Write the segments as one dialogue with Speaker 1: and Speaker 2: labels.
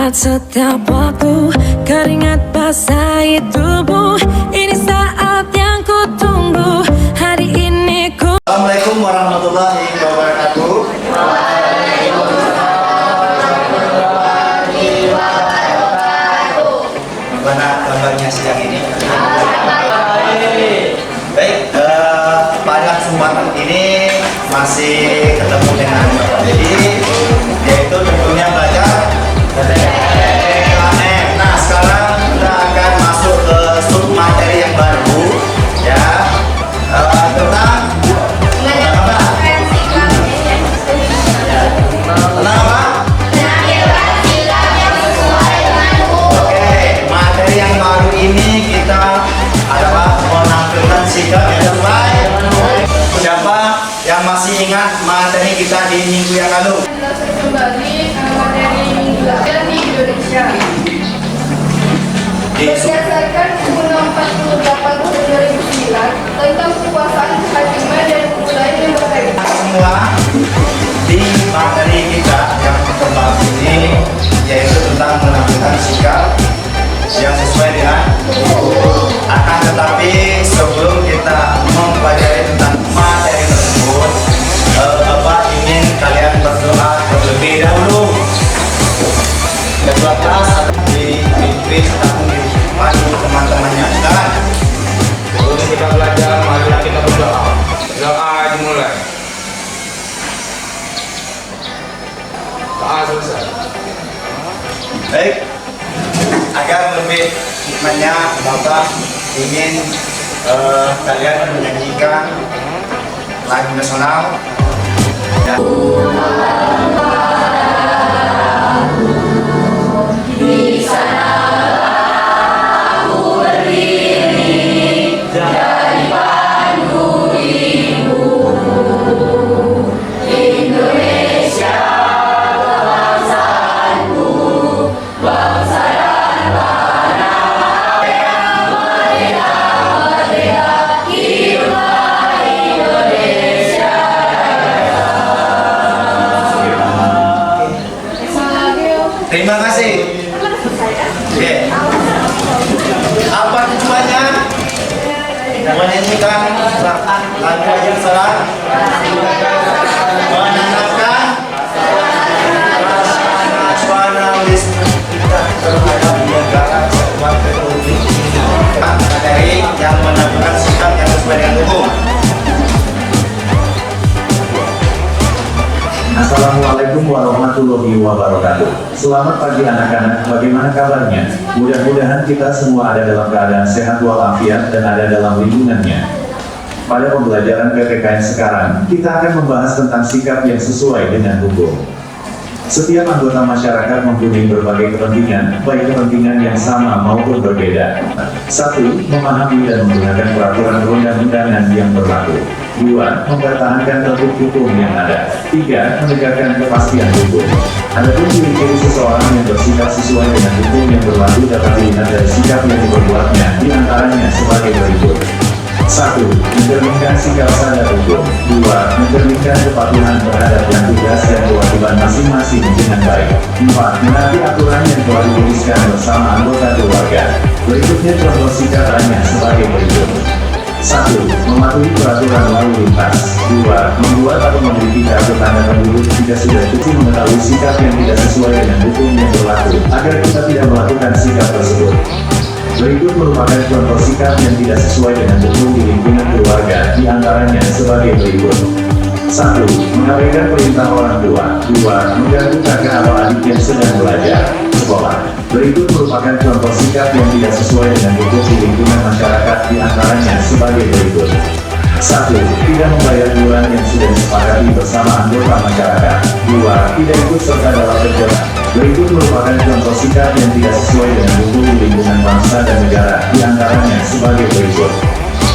Speaker 1: Saat setiap waktu keringat basahi tubuh, ini saat yang ku tunggu. Hari ini ku.
Speaker 2: Assalamualaikum warahmatullahi wabarakatuh. Bagaimana kabarnya siang ini? Baik, pada kesempatan ini masih ketemu dengan Bapak Dedi, yaitu tentunya belajar. Nah, sekarang kita akan masuk ke sub materi yang baru, ya, tentang apa? Oke, materi yang baru ini kita adalah menampilkan sikap yang sesuai. Siapa yang masih ingat materi kita di minggu yang lalu?
Speaker 3: Kembali materi minggu lalu di Indonesia. Berdasarkan Undang-Undang 48 tahun 2009 tentang kekuasaan kehakiman dan kepulauan yang berkaitan.
Speaker 2: Semua di materi kita yang terbahas ini yaitu tentang menampilkan sikap yang sesuai dengan akan tetapi sebelum kita mempelajari tentang materi tersebut, Bapak ingin kalian berdoa terlebih dahulu. Kedua kelas di Inggris ataupun di pandu teman-temannya. Silakan.
Speaker 4: Sebelum kita belajar, marilah kita berdoa. Doa dimulai. Doa selesai.
Speaker 2: Baik, agar lebih hikmahnya Bapak ingin kalian menyanyikan lagu nasional. Ya. Terima kasih. Oke. Apa tujuannya? Menyanyikan lagu yang salah, menanamkan nasionalis kita terhadap negara kesatuan Republik Indonesia. Materi yang menampilkan sikap yang sesuai dengan hukum.
Speaker 5: Assalamualaikum warahmatullahi wabarakatuh. Selamat pagi anak-anak, bagaimana kabarnya? Mudah-mudahan kita semua ada dalam keadaan sehat walafiat dan ada dalam lindungannya. Pada pembelajaran PPKN sekarang, kita akan membahas tentang sikap yang sesuai dengan hukum. Setiap anggota masyarakat mempunyai berbagai kepentingan, baik kepentingan yang sama maupun berbeda. 1. Memahami dan menggunakan peraturan perundang-undangan yang berlaku. 2. Mempertahankan tertib hukum yang ada. 3. Menegakkan kepastian hukum. Adapun ciri-ciri seseorang yang bersikap sesuai dengan hukum yang berlaku dapat dilihat dari sikap yang diperbuatnya, di antaranya sebagai berikut. 1. Mencerminkan sikap sadar hukum. 2. Mencerminkan kepatuhan terhadap tugas dan kewajiban masing-masing dengan baik. 4. Menaati aturan yang telah dituliskan bersama anggota keluarga. Berikutnya contoh sikap hanya sebagai berikut. 1. Mematuhi peraturan lalu lintas. 2. Membuat atau memiliki kartu tanda penduduk jika sudah cukup mengetahui sikap yang tidak sesuai dengan hukum yang berlaku, agar kita tidak melakukan sikap tersebut. Berikut merupakan contoh sikap yang tidak sesuai dengan hukum di lingkungan keluarga, di antaranya sebagai berikut. 1. Mengabaikan perintah orang tua. 2. Mengganggu kakak atau adik yang sedang belajar sekolah. Berikut merupakan contoh sikap yang tidak sesuai dengan hukum di lingkungan masyarakat, di antaranya sebagai berikut. 1. Tidak membayar iuran yang sudah disepakati bersama anggota masyarakat. 2. Tidak ikut serta dalam kegiatan. Berikut merupakan contoh sikap yang tidak sesuai dengan hukum di lingkungan bangsa dan negara, di antaranya sebagai berikut.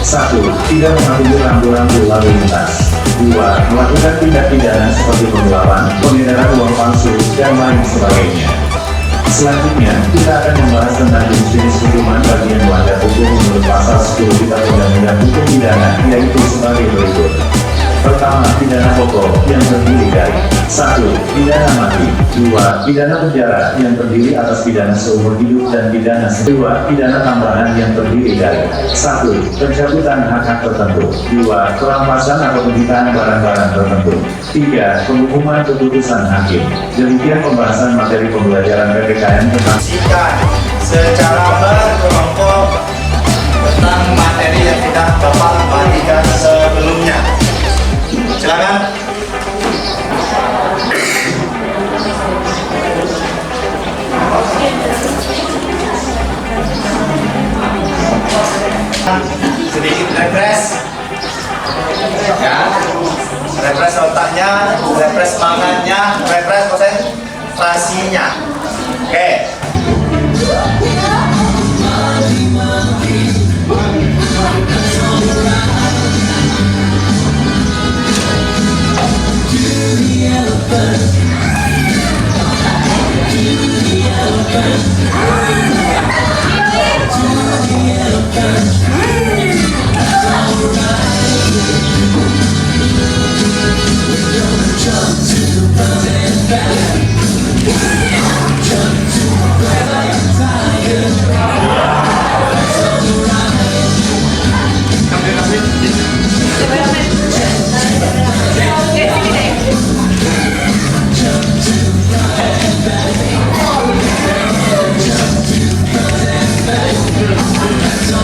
Speaker 5: 1. Tidak mematuhi rambu-rambu lalu lintas. 2. Melakukan tindak pidana seperti penggelapan, pengedaran uang palsu, dan lain sebagainya. Selanjutnya, kita akan membahas tentang jenis-jenis hukuman bagi yang melanggar hukum menurut pasal 10 Kitab Undang-Undang Hukum Pidana, yaitu sebagai berikut. Pertama, pidana pokok yang terdiri dari 1. Pidana mati. 2. Pidana penjara yang terdiri atas pidana seumur hidup dan pidana 2. Pidana tambahan yang terdiri dari 1. Pencabutan hak-hak tertentu. 2. Perampasan atau penyitaan barang-barang tertentu. 3. Penghukuman keputusan hakim. Demikian pembahasan materi pembelajaran PPKN tentang
Speaker 2: secara berkelompok tentang materi yang sudah Bapak bagikan sebelumnya. Silakan. Sedikit refresh, ya, refresh otaknya, refresh semangatnya, refresh konsentrasinya. Oke.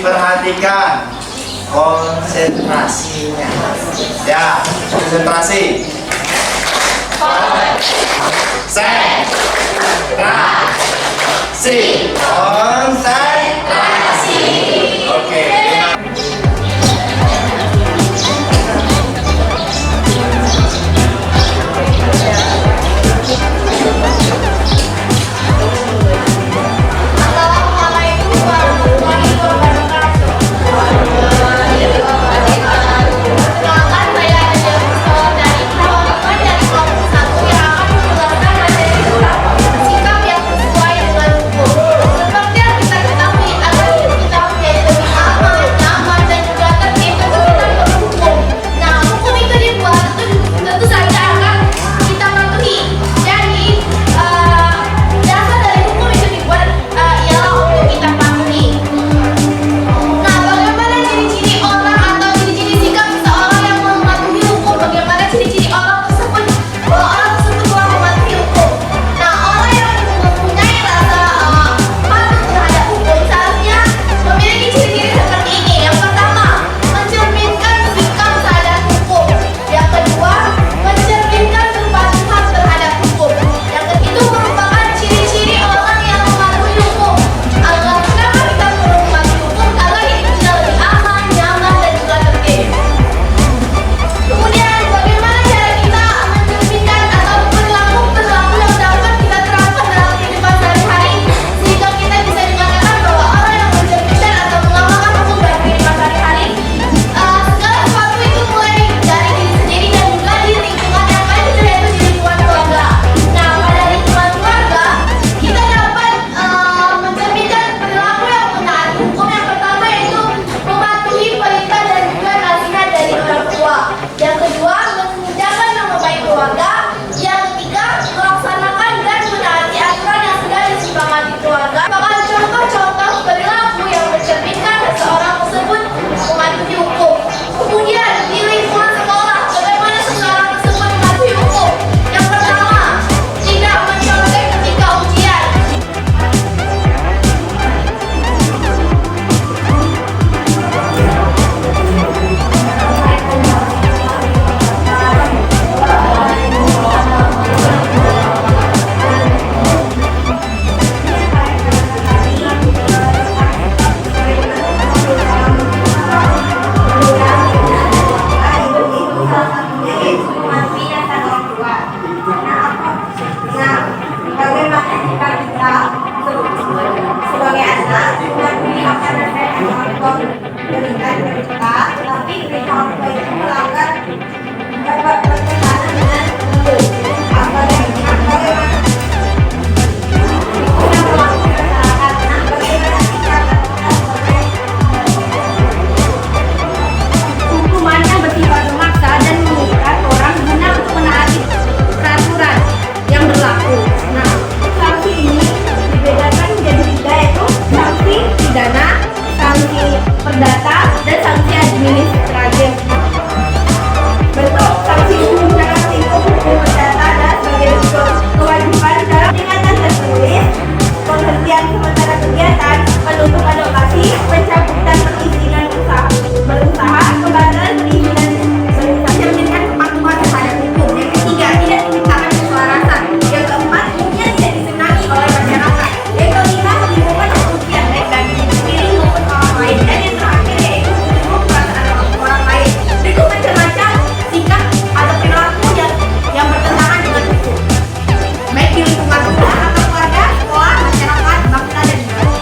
Speaker 2: Perhatikan konsentrasinya, ya, konsentrasi. Konsentrasi. Oke.
Speaker 3: Assalamualaikum warahmatullahi wabarakatuh. Perkenalkan, saya Anja Mustafa dari kelompok dari kelompok 1 yang akan menjelaskan materi tentang sikap yang sesuai dengan hukum. Seperti yang kita ketahui perdata, dan sanksi administratif. Bentuk sanksi umum dalam lingkup hukum perdata adalah sebagai bentuk kewajiban dalam peringatan tertulis, penghentian sementara kegiatan, penutupan lokasi, pencabutan perizinan berusaha, pembatalan perizinan berusaha, mencerminkan kepatuhan terhadap hukum. Yang ketiga, tidak dimintakan keselarasan. Yang keempat, umumnya tidak disenangi oleh masyarakat. Yang kelima, menimbulkan kerugian baik bagi diri sendiri maupun orang lain. Dan yang terakhir yaitu menyinggung perasaan orang lain. Berikut macam-macam sikap atau perilaku yang bertentangan dengan hukum, baik di lingkungan rumah atau keluarga, sekolah, masyarakat, bangsa, dan negara.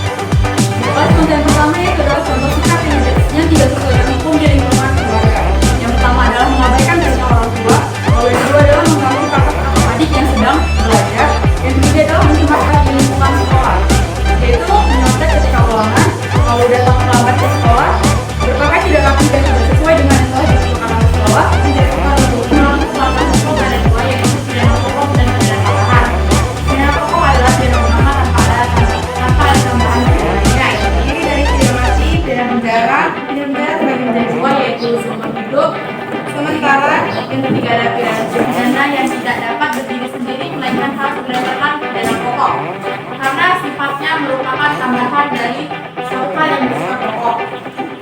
Speaker 6: Contoh yang pertama yaitu adalah contoh sikap yang tidak sesuai dengan hukum di lingkungan keluarga. Yang pertama adalah mengabaikan perintah orang tua. Lalu yang kedua adalah mengganggu kakak atau adik yang sedang belajar. Yang ketiga adalah mencemarkan di lingkungan sekolah, yaitu menyontek ketika ulangan, lalu datang terlambat ke sekolah, berpakaian tidak rapi dan tidak sesuai dengan yang telah ditentukan oleh sekolah, menjatuhkan untuk melakukan hukum ada dua, yaitu pidana pokok dan pidana tambahan. Pidana pokok adalah pidana utama tanpa ada tambahan pidananya, yang terdiri dari pidana mati, pidana penjara sebagai pidana jiwa yaitu seumur hidup. Sementara yang ketiga ada pidana yang tidak dapat berdiri sendiri melainkan harus berdasarkan pidana pokok, karena sifatnya merupakan tambahan dari sangka yang bersifat pokok.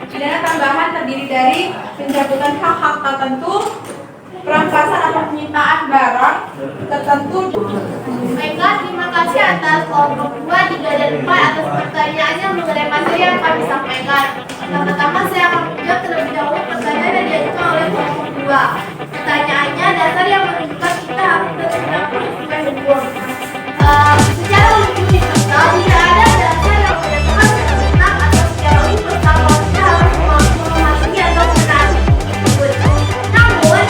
Speaker 6: Pidana tambahan terdiri dari pencabutan hak-hak tertentu, perampasan atau penyitaan barang tertentu.
Speaker 3: Baiklah, terima kasih atas kelompok 2, 3, dan 4 atas pertanyaannya mengenai materi yang kami sampaikan. Yang pertama, saya akan menjawab terlebih dahulu pertanyaan yang diajukan oleh kelompok 2. Pertanyaannya, dasar yang menunjukkan kita harus bertindak sesuai hukum. Secara universal, tidak ada dasar yang menyatakan secara benar atau secara universal bahwa kita harus memasuki atau menaati tersebut. Namun,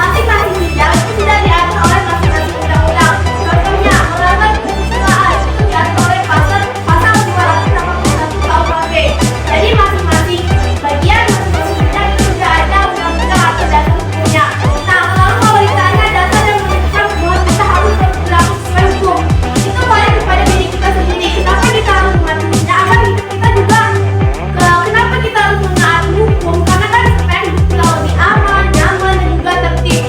Speaker 3: masing-masing bidang itu sudah diatur oleh masing-masing undang-undang. Contohnya, melanggar kesusilaan itu diatur oleh pasal 281 KUHP. Jadi masing-masing bagian, masing-masing bidang itu sudah ada undang-undang atau dasar hukumnya. Nah, lalu kalau ditanya dasar yang menunjukkan bahwa kita harus berlaku sesuai hukum, itu balik kepada diri kita sendiri. Kenapa kita harus mematuhinya? Agar kita juga kenapa kita harus menaati hukum? Karena kan supaya hidup kita lebih aman, nyaman, dan juga tertib.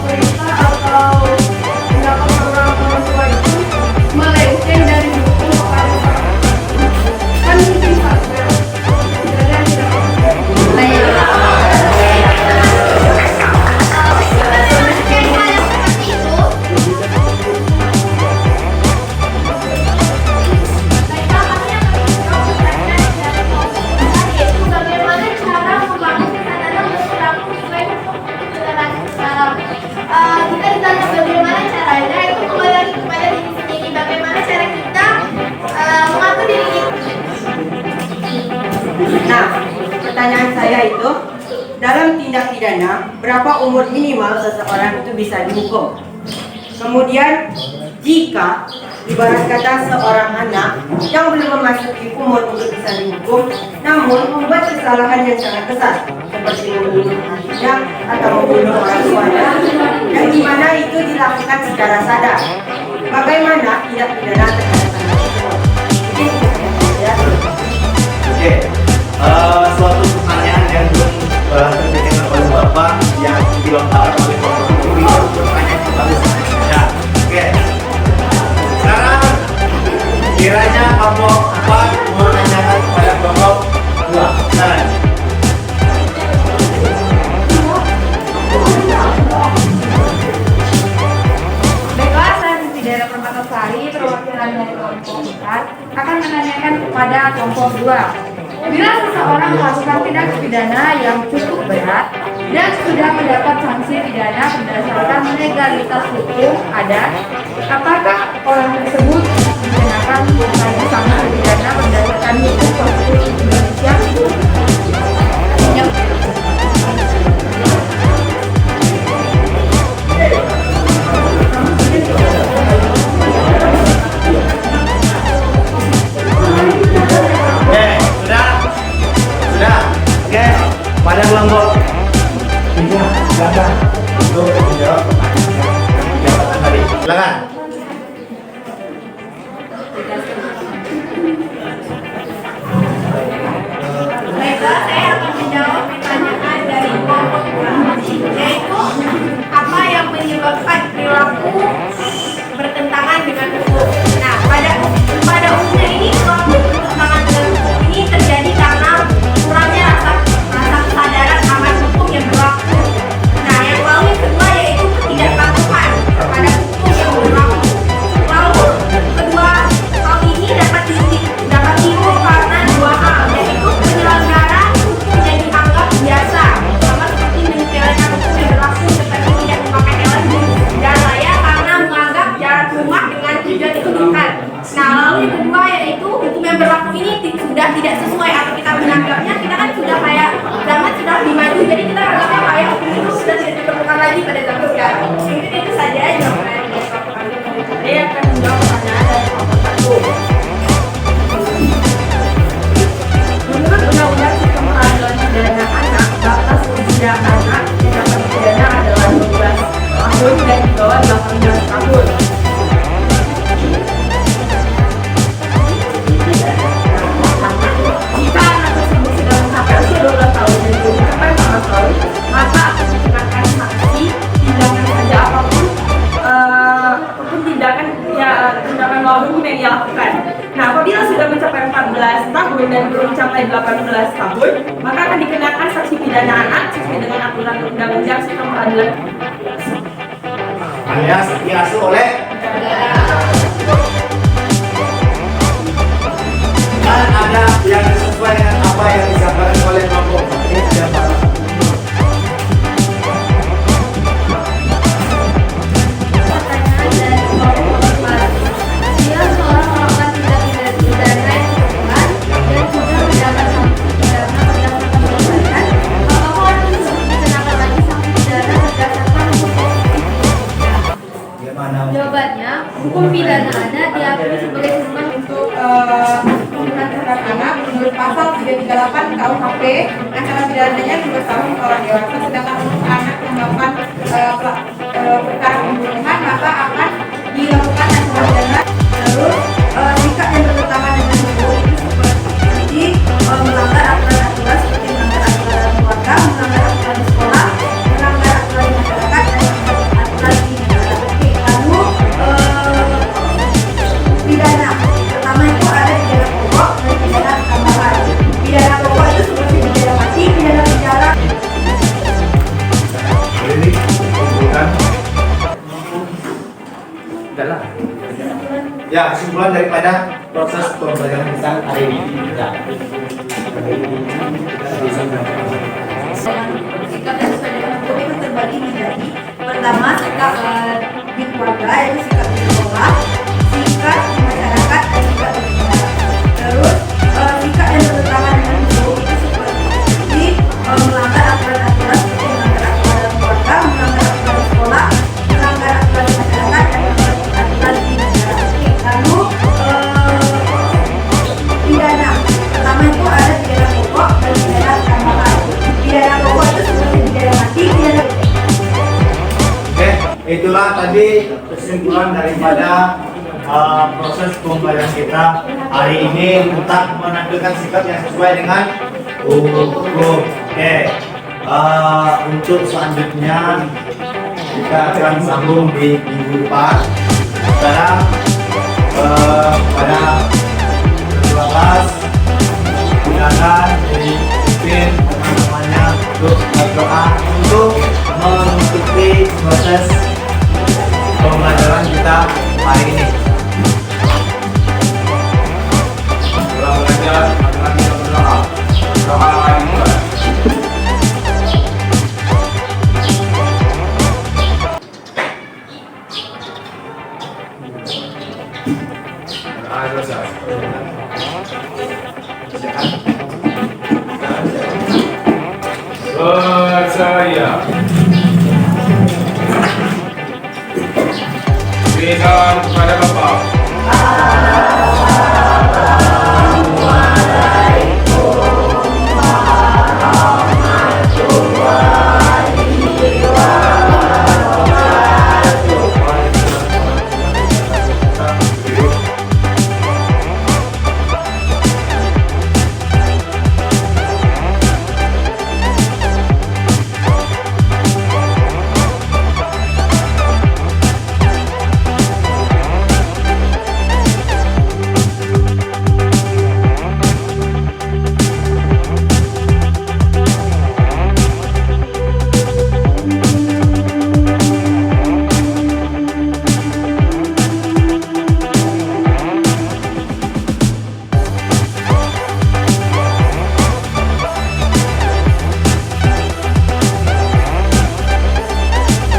Speaker 3: Perintah atau tindakan orang tua itu melenceng dari hukum kepada orang tua. Kan mungkin saja tidak kita ditanya bagaimana caranya, itu kembali lagi kepada diri sendiri. Bagaimana cara kita mengatur diri kita.
Speaker 7: Nah, pertanyaan saya itu, dalam tindak pidana, berapa umur minimal seseorang itu bisa dihukum? Kemudian, jika ibarat kata seorang anak yang belum memasuki umur untuk bisa dihukum, namun membuat kesalahan yang sangat besar, seperti membunuh anaknya atau membunuh orang tuanya, yang dimana itu dilakukan secara sadar. Bagaimana tindak pidana terhadap anak itu? Mungkin ya.
Speaker 2: Oke, suatu pertanyaan yang belum terpikirkan oleh Bapak yang dilontarkan oleh kelompok ini bertanya kembali saja. Oke, sekarang kiranya kelompok 4 mau menanyakan kepada kelompok 2. Silakan.
Speaker 6: Baiklah, saya Pidana Permatasari, perwakilan dari kelompok 4 akan menanyakan kepada kelompok 2. Bila seseorang melakukan tindak pidana yang cukup berat dan sudah mendapat sanksi pidana berdasarkan legalitas hukum ada, apakah orang tersebut dikenakan sanksi
Speaker 2: Silakan.
Speaker 3: Baiklah, saya akan menjawab pertanyaan dari kelompok A, yaitu apa yang menyebabkan perilaku bertentangan dengan hukum. Nah, pada umumnya ini perilaku bertentangan dengan hukum ini terjadi karena kurangnya rasa kesadaran akan hukum yang berlaku. Nah, yang lalu yang kedua yaitu ketidakpatuhan terhadap hukum yang berlaku. Lalu kedua hal ini dapat timbul karena dua hal, yaitu penyelenggara yang dianggap biasa, sama seperti menyepelekan hukum yang berlaku seperti tidak memakai helm di jalan raya karena menganggap jarak rumah dengan tujuan itu dekat. Nah, lalu yang kedua yaitu hukum yang berlaku ini sudah tidak sesuai atau kita menganggapnya kita kan sudah kayak zaman sudah lebih maju, jadi kita anggapnya kayak hukum itu sudah tidak diperlukan lagi pada zaman sekarang. Mungkin itu saja jawaban dari kelompok kami.
Speaker 6: Saya akan menjawab pertanyaan dari kelompok 1. Menurut Undang-Undang Sistem Peradilan Pidana Anak, batas usia anak yang dapat dipidana adalah 12 tahun dan di bawah 18 tahun. Jika anak tersebut sudah mencapai usia 12 tahun dan belum mencapai 14 tahun, maka akan dikenakan sanksi tindakan saja apapun tindakan melawan hukum yang ia lakukan. Nah, apabila sudah mencapai 14 tahun dan belum mencapai 18 tahun, maka akan dikenakan sanksi pidana anak sesuai dengan aturan Undang-Undang Sistem Peradilan.
Speaker 2: Alias diasuh oleh dan ada yang sesuai dengan apa yang disampaikan oleh kelompok. Ini ada apa?
Speaker 3: Pertanyaan dari kelompok 4. Bila seorang melakukan tindak pidana yang berulang dan juga mendapat sanksi pidana berdasarkan perbuatan, apakah orang tersebut dikenakan lagi sanksi pidana berdasarkan hukum Indonesia?
Speaker 2: Gimana?
Speaker 3: Jawabannya, hukum pidana anak diakui sebagai hukuman
Speaker 6: Untuk pembunuhan terhadap anak, menurut pasal 338 KUHP, ancaman pidananya 12 tahun kalau dewasa. Sedangkan untuk anak yang melakukan perkara pembunuhan, maka akan dilakukan ancaman pidana.
Speaker 3: terus sikap yang bertentangan dengan hukum itu seperti melanggar aturan-aturan seperti melanggar aturan keluarga, melanggar aturan di sekolah, melanggar aturan di masyarakat, dan melanggar aturan di negara. Lalu pidana pertama itu ada pidana pokok dan pidana tambahan. Pidana pokok itu seperti pidana mati, pidana penjara.
Speaker 2: Ini bukan. Ya, kesimpulan daripada proses pembelajaran kita hari ini. Ya.
Speaker 3: Sikap yang sesuai dengan hukum itu terbagi menjadi pertama sikap di keluarga, yaitu sikap di sekolah, sikap di masyarakat, dan sikap di negara. Terus sikap yang bertentangan dengan hukum itu seperti melanggar aturan-aturan seperti melanggar aturan dalam keluarga, melanggar aturan di sekolah, melanggar aturan di masyarakat, dan melanggar aturan di negara. Lalu pidana pertama itu ada pidana pokok dan pidana tambahan. Pidana pokok itu seperti pidana mati, pidana.
Speaker 2: Oke, itulah tadi kesimpulan daripada proses pembelajaran kita hari ini tentang menampilkan sikap yang sesuai dengan hukum. Oke, untuk selanjutnya kita akan sambung di minggu depan. Sekarang pada ketua kelas silakan dipimpin teman-temannya untuk berdoa untuk menutupi proses pembelajaran kita hari ini.
Speaker 4: Setelah belajar, adalah kita berdoa. Doa yang mulai. Selesai. Percaya. Berikan kepada Bapak.